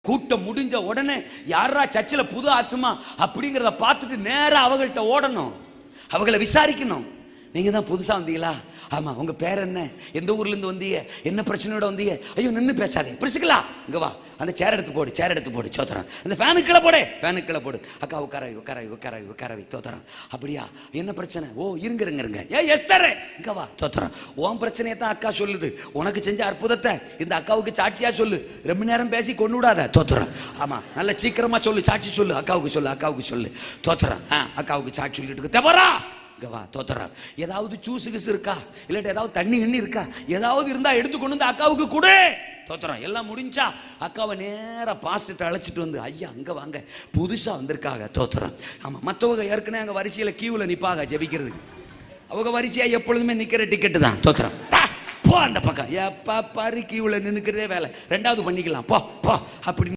கூட்டம் முடிஞ்ச உடனே யாரா சர்ச்சில் புது ஆத்துமா அப்படிங்கிறத பார்த்துட்டு நேராக அவங்கள்ட்ட ஓடணும், அவங்கள விசாரிக்கணும். நீங்க தான் புதுசா வந்தீங்களா? ஆமா. உங்க பேர் என்ன? எந்த ஊர்ல இருந்து வந்தீங்க? என்ன பிரச்சனையோட வந்தீங்க? ஐயோ நின்று பேசாதே, பிரிச்சுக்கலா இங்க வா, அந்த சேர் எடுத்து போடு, சேர் எடுத்து போடு, சோத்திரம். அந்த ஃபேனுக்குள்ள போடு, ஃபேனுக்குள்ள போடு. அக்கா உட்காரவி உட்காரவி உட்காரவி உட்காரவி, தோத்திரம். அப்படியா, என்ன பிரச்சனை? ஓ இருங்க இருங்க இருங்க. எஸ்தரே இங்க வா, தோத்திரம். உன் பிரச்சனையை தான் அக்கா சொல்லுது, உனக்கு செஞ்ச அற்புதத்தை இந்த அக்காவுக்கு சாட்சியா சொல்லு. ரொம்ப நேரம் பேசி கொண்டு விடாத, தோத்திரம். ஆமா, நல்ல சீக்கிரமா சொல்லு, சாட்சி சொல்லு, அக்காவுக்கு சொல்லு, அக்காவுக்கு சொல்லு, தோத்திரம். அக்காவுக்கு சாட்சி சொல்லிட்டு இருக்கு. தவறா கவா, தோத்தரா. ஏதாவது ஜூஸ் கிஸ் இருக்கா, இல்லாட்டி ஏதாவது தண்ணி எண்ணி இருக்கா, ஏதாவது இருந்தா எடுத்து கொண்டு வந்து அக்காவுக்கு கொடு, தோத்தரம். எல்லாம் முடிஞ்சா அக்காவை நேரா பாஸ்டர் அழைச்சிட்டு வந்து, ஐயா அங்க வாங்க, புதுசா வந்திருக்காங்க, தோத்தரம். ஆமா, மற்றவங்க ஏற்கனவே அங்க வரிசையில கியூல நிப்பாங்க ஜெபிக்கிறதுக்கு, அவங்க வரிசையா எப்பொழுதுமே நிக்கிற டிக்கெட்டு தான், தோத்தரம். போ அந்த பக்கம், எப்ப பாரு கியூல நின்னுக்கிறதே வேலை, ரெண்டாவது பண்ணிக்கலாம், போ போ அப்படி